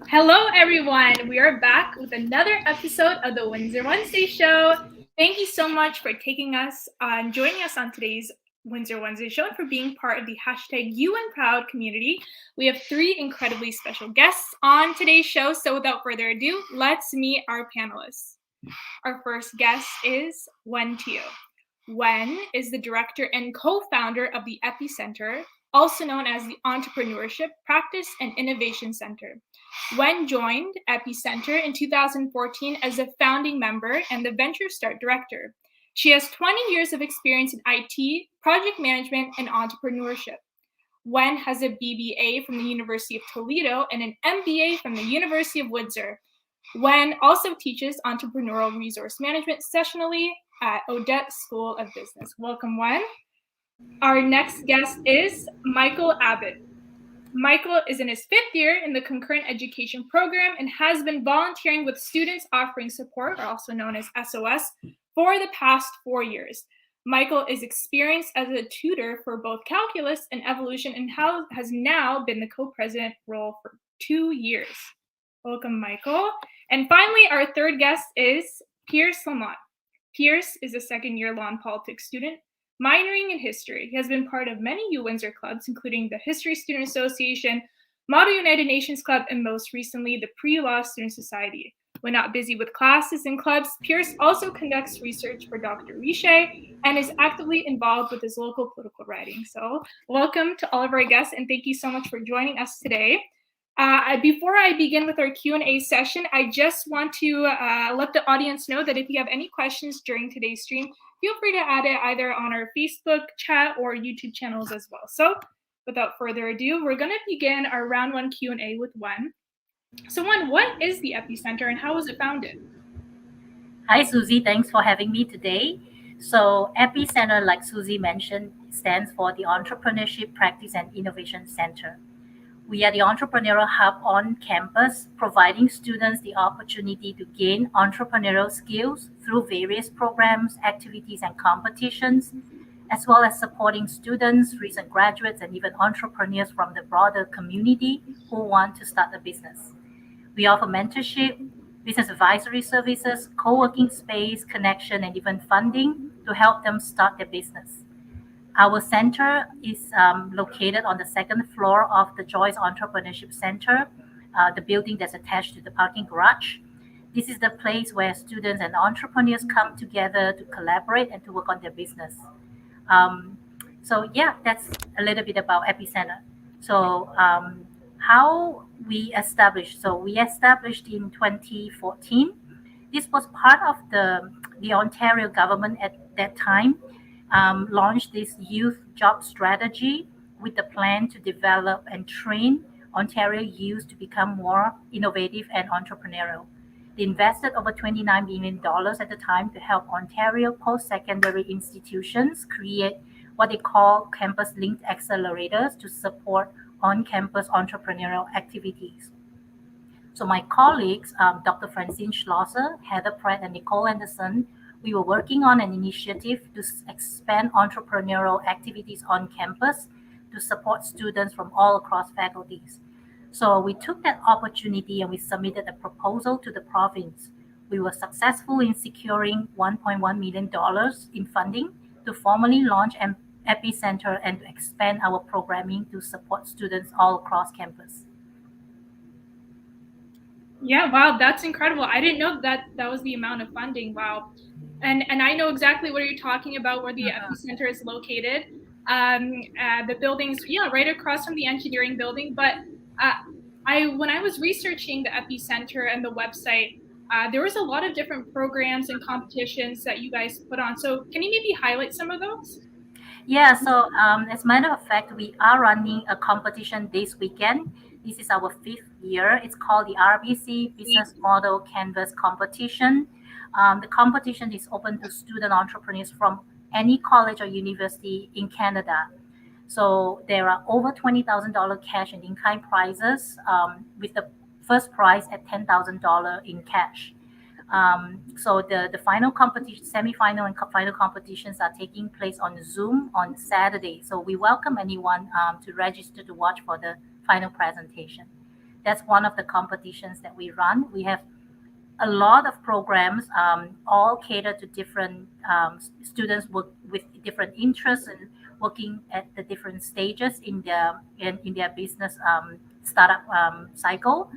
Hello, everyone. We are back with another episode of the Windsor Wednesday Show. Thank you so much for joining us on today's Windsor Wednesday Show and for being part of the hashtag You and Proud community. We have three incredibly special guests on today's show. So without further ado, let's meet our panelists. Our first guest is Teoh. Wen is the director and co-founder of the EPICentre, also known as the Entrepreneurship, Practice, and Innovation Center. Wen joined EPICentre in 2014 as a founding member and the Venture Start Director. She has 20 years of experience in IT, project management, and entrepreneurship. Wen has a BBA from the University of Toledo and an MBA from the University of Windsor. Wen also teaches entrepreneurial resource management sessionally at Odette School of Business. Welcome, Wen. Our next guest is Michael Abbott. Michael is in his 5th year in the Concurrent Education Program and has been volunteering with Students Offering Support, or also known as SOS, for the past 4 years. Michael is experienced as a tutor for both calculus and evolution and has now been the co-president role for 2 years. Welcome, Michael. And finally, our third guest is Pierce Lamont. Pierce is a second-year law and politics student, minoring in history. He has been part of many UWindsor clubs, including the History Student Association, Model United Nations Club, and most recently, the Pre-Law Student Society. When not busy with classes and clubs, Pierce also conducts research for Dr. Riche and is actively involved with his local political writing. So welcome to all of our guests, and thank you so much for joining us today. Before I begin with our Q&A session, I just want to let the audience know that if you have any questions during today's stream, feel free to add it either on our Facebook chat or YouTube channels as well. So without further ado, we're going to begin our round 1 Q&A with Wen. So Wen, what is the EPICentre and how was it founded? Hi, Susie. Thanks for having me today. So, EPICentre, like Susie mentioned, stands for the Entrepreneurship, Practice, and Innovation Center. We are the entrepreneurial hub on campus, providing students the opportunity to gain entrepreneurial skills through various programs, activities, and competitions, as well as supporting students, recent graduates, and even entrepreneurs from the broader community who want to start a business. We offer mentorship, business advisory services, co-working space, connection, and even funding to help them start their business. Our center is located on the 2nd floor of the Joyce Entrepreneurship Center, the building that's attached to the parking garage. This is the place where students and entrepreneurs come together to collaborate and to work on their business. That's a little bit about EPICentre. How we established? So we established in 2014. This was part of the Ontario government at that time launched this youth job strategy with the plan to develop and train Ontario youth to become more innovative and entrepreneurial. They invested over $29 million at the time to help Ontario post-secondary institutions create what they call campus-linked accelerators to support on-campus entrepreneurial activities. So my colleagues, Dr. Francine Schlosser, Heather Pratt, and Nicole Anderson, we were working on an initiative to expand entrepreneurial activities on campus to support students from all across faculties. So we took that opportunity and we submitted a proposal to the province. We were successful in securing $1.1 million in funding to formally launch an EPICentre and to expand our programming to support students all across campus. Yeah, wow, that's incredible. I didn't know that was the amount of funding. Wow. And I know exactly what you're talking about, where the EPICentre is located. The building's right across from the engineering building. But when I was researching the EPICentre and the website, there was a lot of different programs and competitions that you guys put on. So can you maybe highlight some of those? Yeah, so as a matter of fact, we are running a competition this weekend. This is our 5th year. It's called the RBC Business Model Canvas Competition. The competition is open to student entrepreneurs from any college or university in Canada. So there are over $20,000 cash and in-kind prizes, with the first prize at $10,000 in cash. So the final competition, semi-final and final competitions are taking place on Zoom on Saturday. So we welcome anyone to register to watch for the final presentation. That's one of the competitions that we run. We have a lot of programs, all cater to different students with different interests and working at the different stages in their business startup cycle.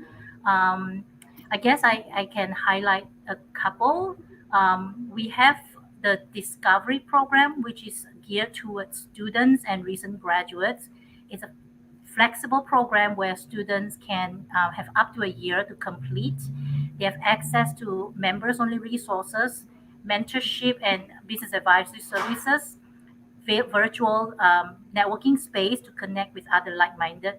Um, I guess I can highlight a couple. We have the Discovery program, which is geared towards students and recent graduates. It's a flexible program where students can have up to a year to complete. They have access to members only resources, mentorship, and business advisory services, virtual networking space to connect with other like-minded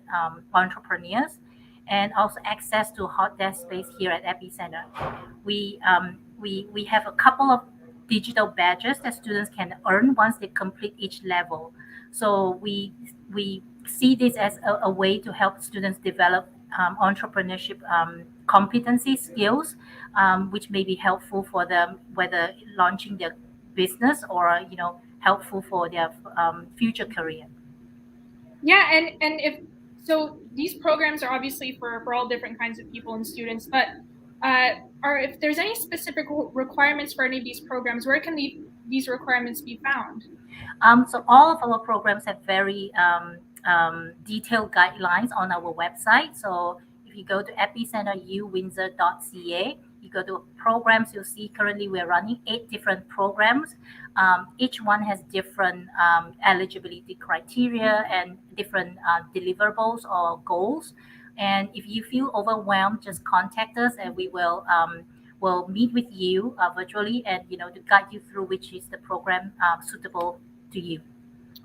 entrepreneurs, and also access to hot desk space here at EPICentre. We have a couple of digital badges that students can earn once they complete each level. So we see this as a way to help students develop entrepreneurship competency skills, which may be helpful for them whether launching their business or helpful for their future career. Yeah, and if so, these programs are obviously for all different kinds of people and students, but are if there's any specific requirements for any of these programs, where can these requirements be found? So all of our programs have very detailed guidelines on our website. So if you go to EPICentre UWindsor.ca, you go to programs, you'll see currently we're running 8 different programs. Each one has different eligibility criteria and different deliverables or goals. And if you feel overwhelmed, just contact us and we will meet with you virtually and to guide you through which is the program suitable to you.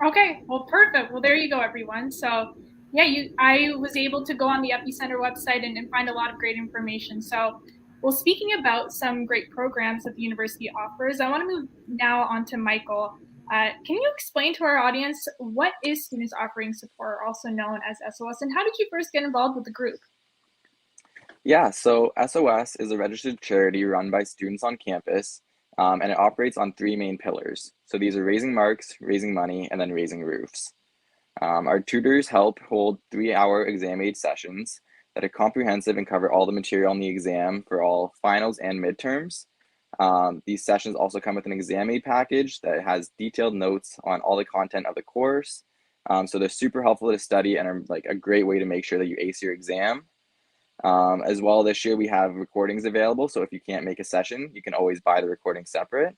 Okay, well, perfect. Well, there you go, everyone. So, yeah, I was able to go on the EPICentre website and find a lot of great information. So, well, speaking about some great programs that the university offers, I want to move now on to Michael. Can you explain to our audience what is Students Offering Support, also known as SOS, and how did you first get involved with the group? Yeah, so SOS is a registered charity run by students on campus, and it operates on 3 main pillars. So these are raising marks, raising money, and then raising roofs. Our tutors help hold 3-hour exam aid sessions that are comprehensive and cover all the material on the exam for all finals and midterms. These sessions also come with an exam aid package that has detailed notes on all the content of the course. So they're super helpful to study and are like a great way to make sure that you ace your exam. As well, this year we have recordings available, so if you can't make a session, you can always buy the recording separate.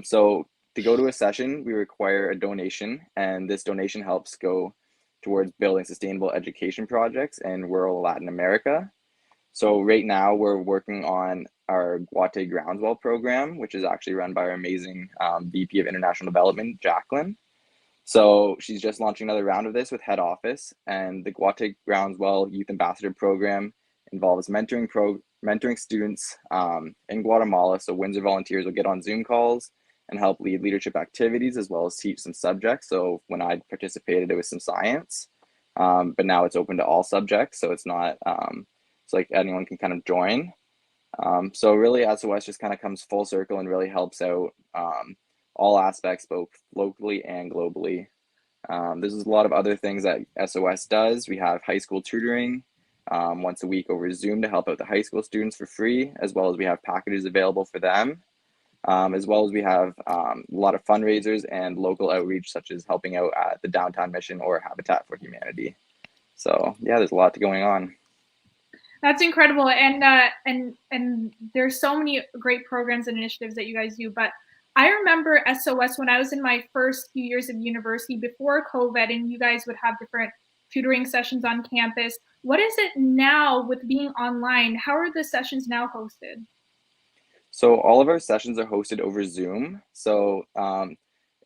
So to go to a session, we require a donation, and this donation helps go towards building sustainable education projects in rural Latin America. So right now we're working on our Guate Groundswell program, which is actually run by our amazing VP of International Development, Jacqueline. So she's just launching another round of this with head office, and the Guate Groundswell Youth Ambassador Program involves mentoring students in Guatemala. So Windsor volunteers will get on Zoom calls and help lead leadership activities as well as teach some subjects. So when I participated, it was some science, but now it's open to all subjects. So it's not, it's like anyone can kind of join. So really SOS just kind of comes full circle and really helps out all aspects, both locally and globally. There's a lot of other things that SOS does. We have high school tutoring once a week over Zoom to help out the high school students for free, as well as we have packages available for them, as well as we have a lot of fundraisers and local outreach, such as helping out at the Downtown Mission or Habitat for Humanity. So yeah, there's a lot going on. That's incredible, and there's so many great programs and initiatives that you guys do. But I remember SOS when I was in my first few years of university before COVID, and you guys would have different tutoring sessions on campus. What is it now with being online? How are the sessions now hosted? So all of our sessions are hosted over Zoom. So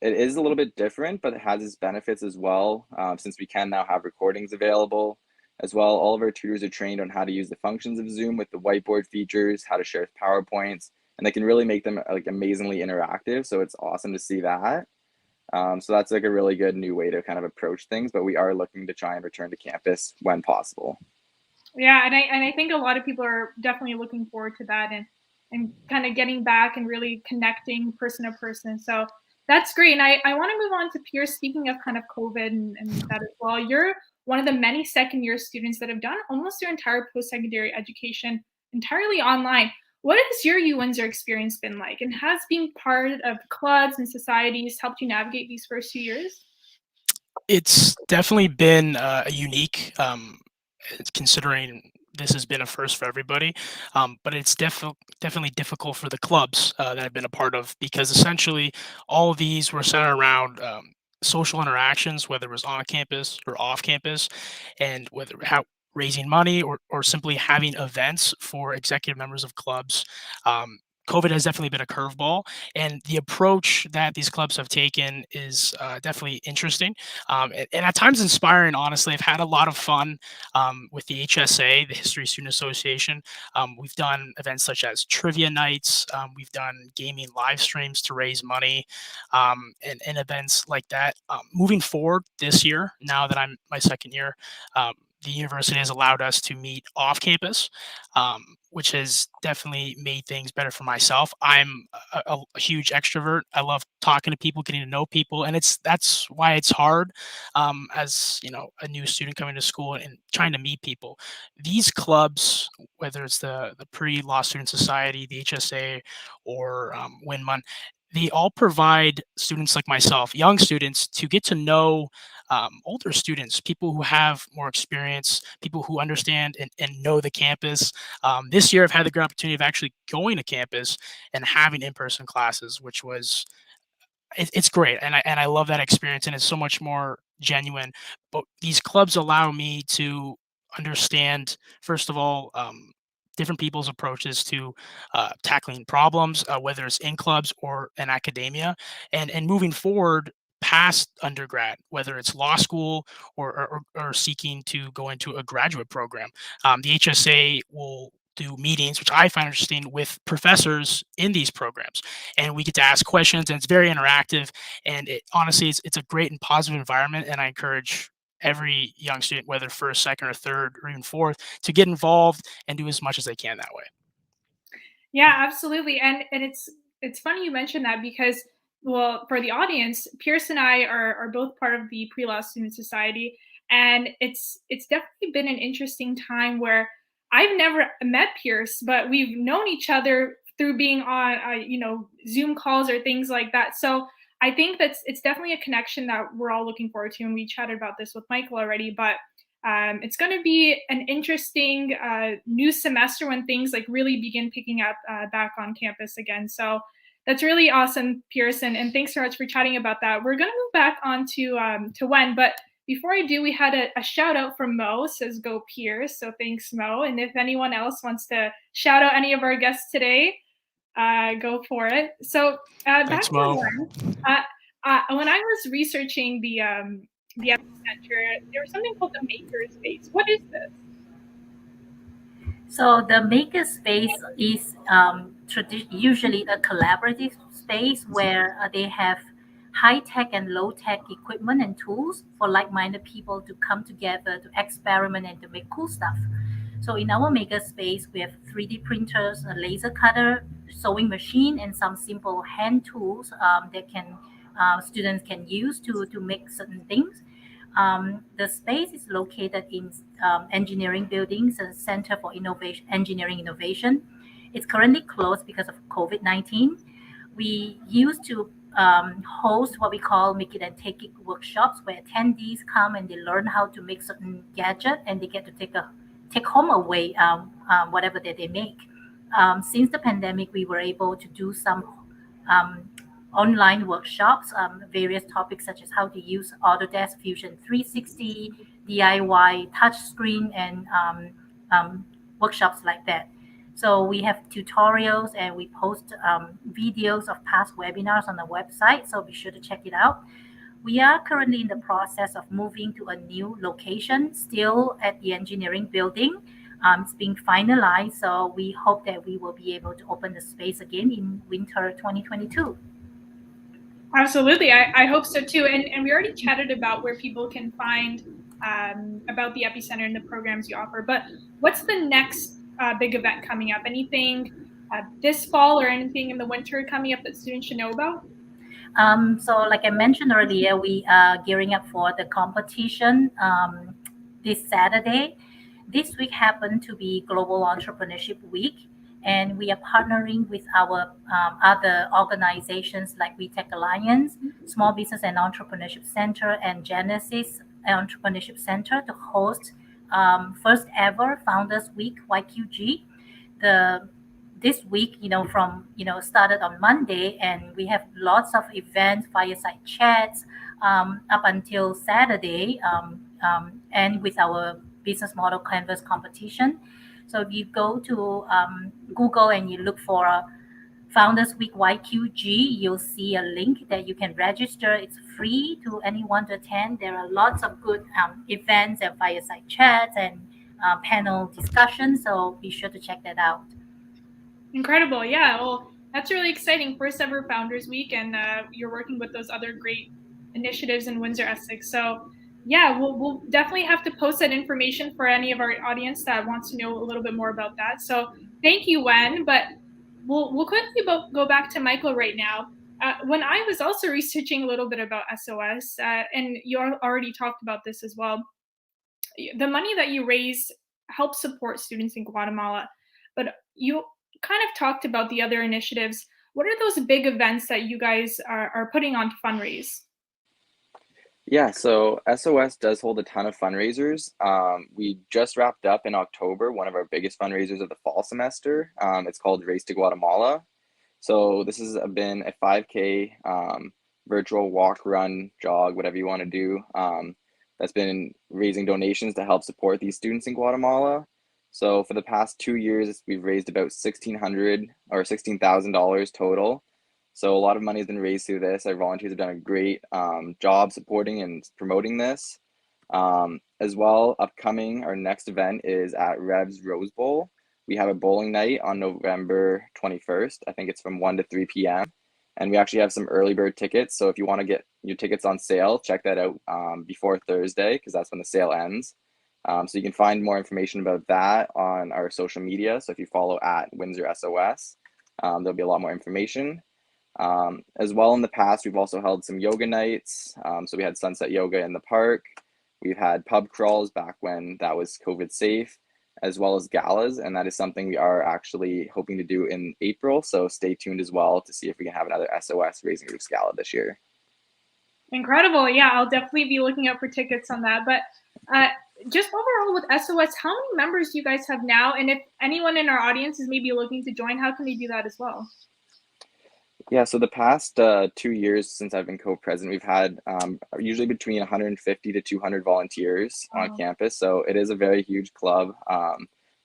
it is a little bit different, but it has its benefits as well, since we can now have recordings available. As well, all of our tutors are trained on how to use the functions of Zoom with the whiteboard features, how to share PowerPoints, and they can really make them like amazingly interactive. So it's awesome to see that. So that's like a really good new way to kind of approach things, but we are looking to try and return to campus when possible. Yeah, and I think a lot of people are definitely looking forward to that and kind of getting back and really connecting person to person. So that's great. And I want to move on to Pierce. Speaking of kind of COVID and that as well, you're one of the many second-year students that have done almost their entire post-secondary education entirely online. What has your UWindsor experience been like, and has being part of clubs and societies helped you navigate these first 2 years? It's definitely been unique, considering this has been a first for everybody. But it's definitely difficult for the clubs that I've been a part of, because essentially all of these were centered around social interactions, whether it was on campus or off campus, and whether raising money or simply having events for executive members of clubs. Um, COVID has definitely been a curveball, and the approach that these clubs have taken is definitely interesting, and at times inspiring. Honestly, I've had a lot of fun with the HSA, the History Student Association. We've done events such as trivia nights. We've done gaming live streams to raise money, and events like that. Moving forward this year, now that I'm my second year, the university has allowed us to meet off campus, which has definitely made things better for myself. I'm a huge extrovert. I love talking to people, getting to know people, and that's why it's hard, as a new student coming to school and trying to meet people. These clubs, whether it's the pre-law student society, the HSA, or WinMun, they all provide students like myself, young students, to get to know older students, people who have more experience, people who understand and know the campus. This year, I've had the great opportunity of actually going to campus and having in-person classes, which was it's great, and I love that experience, and it's so much more genuine. But these clubs allow me to understand, first of all, different people's approaches to tackling problems, whether it's in clubs or in academia, and moving forward past undergrad, whether it's law school or seeking to go into a graduate program. The HSA will do meetings, which I find interesting, with professors in these programs, and we get to ask questions, and it's very interactive. And honestly, it's a great and positive environment, and I encourage every young student, whether first, second, or third, or even fourth, to get involved and do as much as they can that way. Yeah, absolutely. And it's funny you mentioned that because, well, for the audience, Pierce and I are both part of the Pre-Law Student Society, and it's definitely been an interesting time where I've never met Pierce, but we've known each other through being on Zoom calls or things like that. So I think it's definitely a connection that we're all looking forward to, and we chatted about this with Michael already, but it's going to be an interesting new semester when things like really begin picking up back on campus again. So that's really awesome, Pearson, and thanks so much for chatting about that. We're going to move back on to Wen, but before I do, we had a shout out from Mo, says go Pierce. So thanks, Mo. And if anyone else wants to shout out any of our guests today, go for it. So back Thanks, to Mo. Wen. When I was researching the EPICentre, there was something called the Makerspace. What is this? So the makerspace is usually a collaborative space where they have high-tech and low-tech equipment and tools for like-minded people to come together to experiment and to make cool stuff. So in our makerspace, we have 3D printers, a laser cutter, sewing machine, and some simple hand tools that students can use to make certain things. The space is located in engineering buildings and Center for Engineering Innovation. It's currently closed because of COVID-19. We used to host what we call Make It and Take It workshops, where attendees come and they learn how to make certain gadget, and they get to take home away whatever that they make. Since the pandemic, we were able to do some online workshops, various topics such as how to use Autodesk Fusion 360, DIY touchscreen, and workshops like that. So we have tutorials, and we post videos of past webinars on the website, so be sure to check it out. We are currently in the process of moving to a new location, still at the engineering building. It's being finalized, so we hope that we will be able to open the space again in winter 2022. Absolutely. I hope so too. And we already chatted about where people can find about the EPICentre and the programs you offer. But what's the next big event coming up? Anything this fall or anything in the winter coming up that students should know about? So like I mentioned earlier, we are gearing up for the competition this Saturday. This week happened to be Global Entrepreneurship Week, and we are partnering with our other organizations like We Tech Alliance, Small Business and Entrepreneurship Center, and Genesis Entrepreneurship Center to host first ever Founders Week YQG. The This week, from started on Monday, and we have lots of events, fireside chats, up until Saturday, and with our business model canvas competition. So if you go to Google and you look for Founders Week YQG, you'll see a link that you can register. It's free to anyone to attend. There are lots of good events and fireside chats and panel discussions. So be sure to check that out. Incredible. Yeah. Well, that's really exciting. First ever Founders Week, and you're working with those other great initiatives in Windsor, Essex. So yeah, we'll definitely have to post that information for any of our audience that wants to know a little bit more about that. So thank you, Wen. But we'll quickly go back to Michael right now. When I was also researching a little bit about SOS, and you already talked about this as well, the money that you raise helps support students in Guatemala. But you kind of talked about the other initiatives. What are those big events that you guys are putting on to fundraise? Yeah, so SOS does hold a ton of fundraisers. We just wrapped up in October one of our biggest fundraisers of the fall semester. It's called Race to Guatemala. So this has been a 5K virtual walk, run, jog, whatever you want to do. That's been raising donations to help support these students in Guatemala. So for the past 2 years, we've raised about $1,600 or $16,000 total. So a lot of money has been raised through this. Our volunteers have done a great job supporting and promoting this. As well, upcoming, our next event is at Rev's Rose Bowl. We have a bowling night on November 21st. I think it's from 1 to 3 p.m. And we actually have some early bird tickets. So if you want to get your tickets on sale, check that out before Thursday, because that's when the sale ends. So you can find more information about that on our social media. So if you follow at Windsor SOS, there'll be a lot more information. As well, in the past, we've also held some yoga nights. So we had sunset yoga in the park. We've had pub crawls back when that was COVID safe, as well as galas. And that is something we are actually hoping to do in April. So stay tuned as well to see if we can have another SOS Raising Roofs Gala this year. Incredible. Yeah, I'll definitely be looking out for tickets on that. But just overall with SOS, how many members do you guys have now? And if anyone in our audience is maybe looking to join, how can they do that as well? Yeah, so the past 2 years since I've been co-president, we've had usually between 150 to 200 volunteers on campus. So it is a very huge club.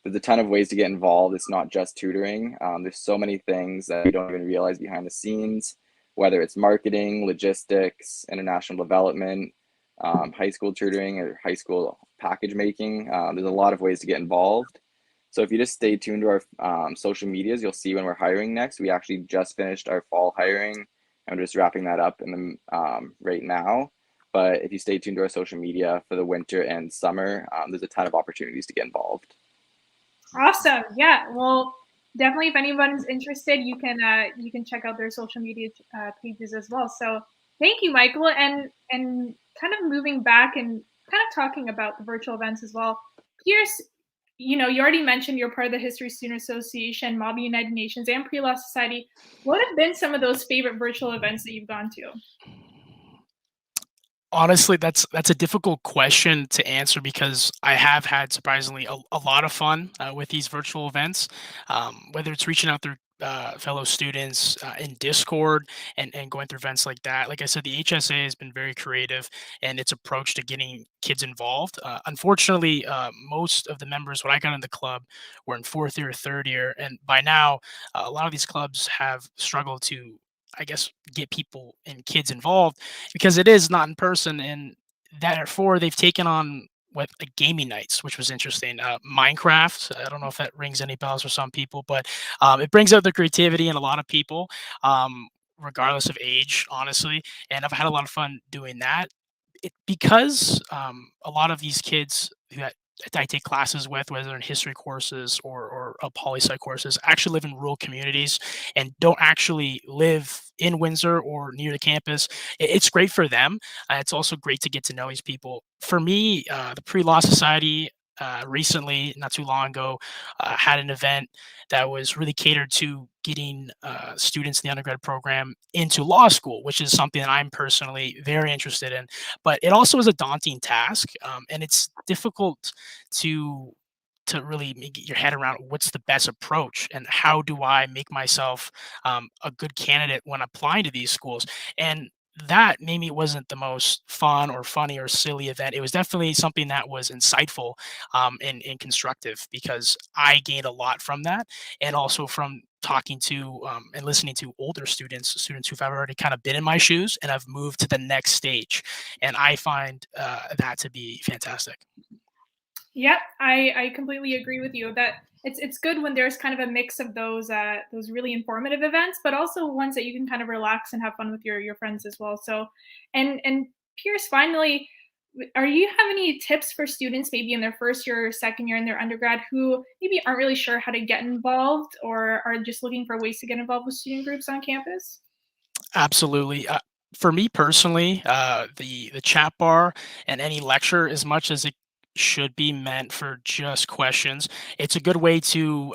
There's a ton of ways to get involved. It's not just tutoring. There's so many things that you don't even realize behind the scenes, whether it's marketing, logistics, international development, high school tutoring, or high school package making. There's a lot of ways to get involved. So if you just stay tuned to our social medias, you'll see when we're hiring next. We actually just finished our fall hiring, and we're just wrapping that up in the right now. But if you stay tuned to our social media for the winter and summer, there's a ton of opportunities to get involved. Awesome. Yeah. Well, definitely, if anyone's interested, you can check out their social media pages as well. So thank you, Michael. And kind of moving back and kind of talking about the virtual events as well. Pierce, you already mentioned you're part of the History Student Association, Mob United Nations, and Pre-Law Society. What have been some of those favorite virtual events that you've gone to? Honestly, that's a difficult question to answer because I have had surprisingly a lot of fun with these virtual events, whether it's reaching out through fellow students in Discord and going through events like that. Like I said, the HSA has been very creative in its approach to getting kids involved. Unfortunately, most of the members when I got in the club were in fourth year or third year, and by now, a lot of these clubs have struggled to, I guess, get people and kids involved because it is not in person, and therefore they've taken on what like gaming nights, which was interesting. Minecraft. I don't know if that rings any bells for some people, but it brings out the creativity in a lot of people, regardless of age, honestly. And I've had a lot of fun doing that. Because a lot of these kids I take classes with, whether in history courses or poli-sci courses, actually live in rural communities and don't actually live in Windsor or near the campus. It's great for them. It's also great to get to know these people. For me, the Pre-Law Society recently, not too long ago, had an event that was really catered to getting students in the undergrad program into law school, which is something that I'm personally very interested in. But it also is a daunting task, and it's difficult to really get your head around what's the best approach and how do I make myself a good candidate when applying to these schools. And that maybe wasn't the most fun or funny or silly event. It was definitely something that was insightful and constructive, because I gained a lot from that, and also from talking to and listening to older students who've already kind of been in my shoes and have moved to the next stage. And I find that to be fantastic. Yep, I completely agree with you that it's good when there's kind of a mix of those really informative events, but also ones that you can kind of relax and have fun with your friends as well. So, and Pierce, finally, are you have any tips for students maybe in their first year or second year in their undergrad who maybe aren't really sure how to get involved or are just looking for ways to get involved with student groups on campus? Absolutely. For me personally, the chat bar and any lecture, as much as it should be meant for just questions, it's a good way to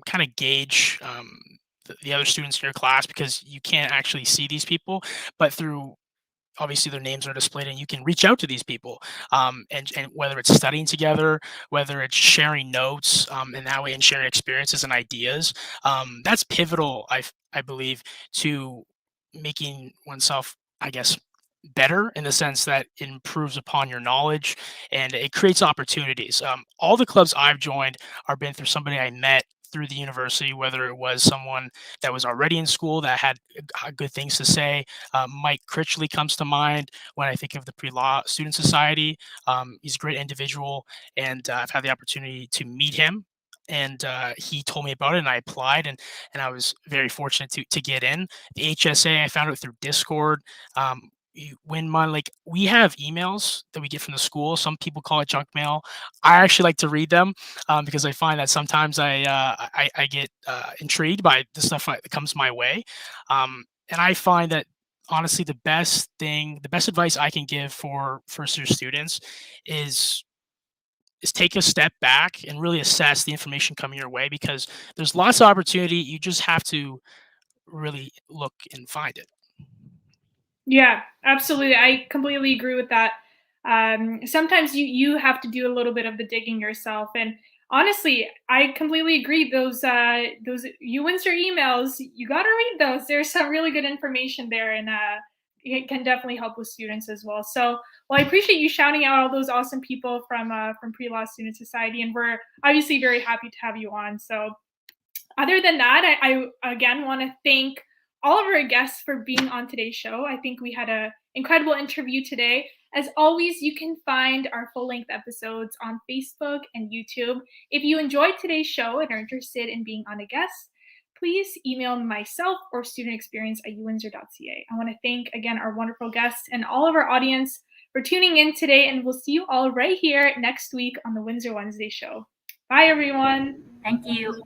kind of gauge the other students in your class, because you can't actually see these people, but through obviously their names are displayed and you can reach out to these people, and whether it's studying together, whether it's sharing notes, and that way, and sharing experiences and ideas, that's pivotal, I believe, to making oneself, I guess, better, in the sense that it improves upon your knowledge and it creates opportunities. All the clubs I've joined are been through somebody I met through the university, whether it was someone that was already in school that had good things to say. Mike Critchley comes to mind when I think of the Pre-Law Student Society. He's a great individual, and I've had the opportunity to meet him. And he told me about it, and I applied, and I was very fortunate to get in. The HSA, I found it through Discord. Like, we have emails that we get from the school. Some people call it junk mail. I actually like to read them, because I find that sometimes I get intrigued by the stuff that comes my way, and I find that honestly the best advice I can give for first year students is take a step back and really assess the information coming your way, because there's lots of opportunity. You just have to really look and find it. Yeah, absolutely. I completely agree with that. Sometimes you have to do a little bit of the digging yourself, and honestly, I completely agree. Those UWindsor emails, you got to read those. There's some really good information there, and it can definitely help with students as well. So, well, I appreciate you shouting out all those awesome people from Pre-Law Student Society, and we're obviously very happy to have you on. So, other than that, I again want to thank all of our guests for being on today's show. I think we had an incredible interview today. As always, you can find our full-length episodes on Facebook and YouTube. If you enjoyed today's show and are interested in being on a guest, please email myself or studentexperience@uwindsor.ca. I want to thank again our wonderful guests and all of our audience for tuning in today, and we'll see you all right here next week on the Windsor Wednesday Show. Bye, everyone. Thank you.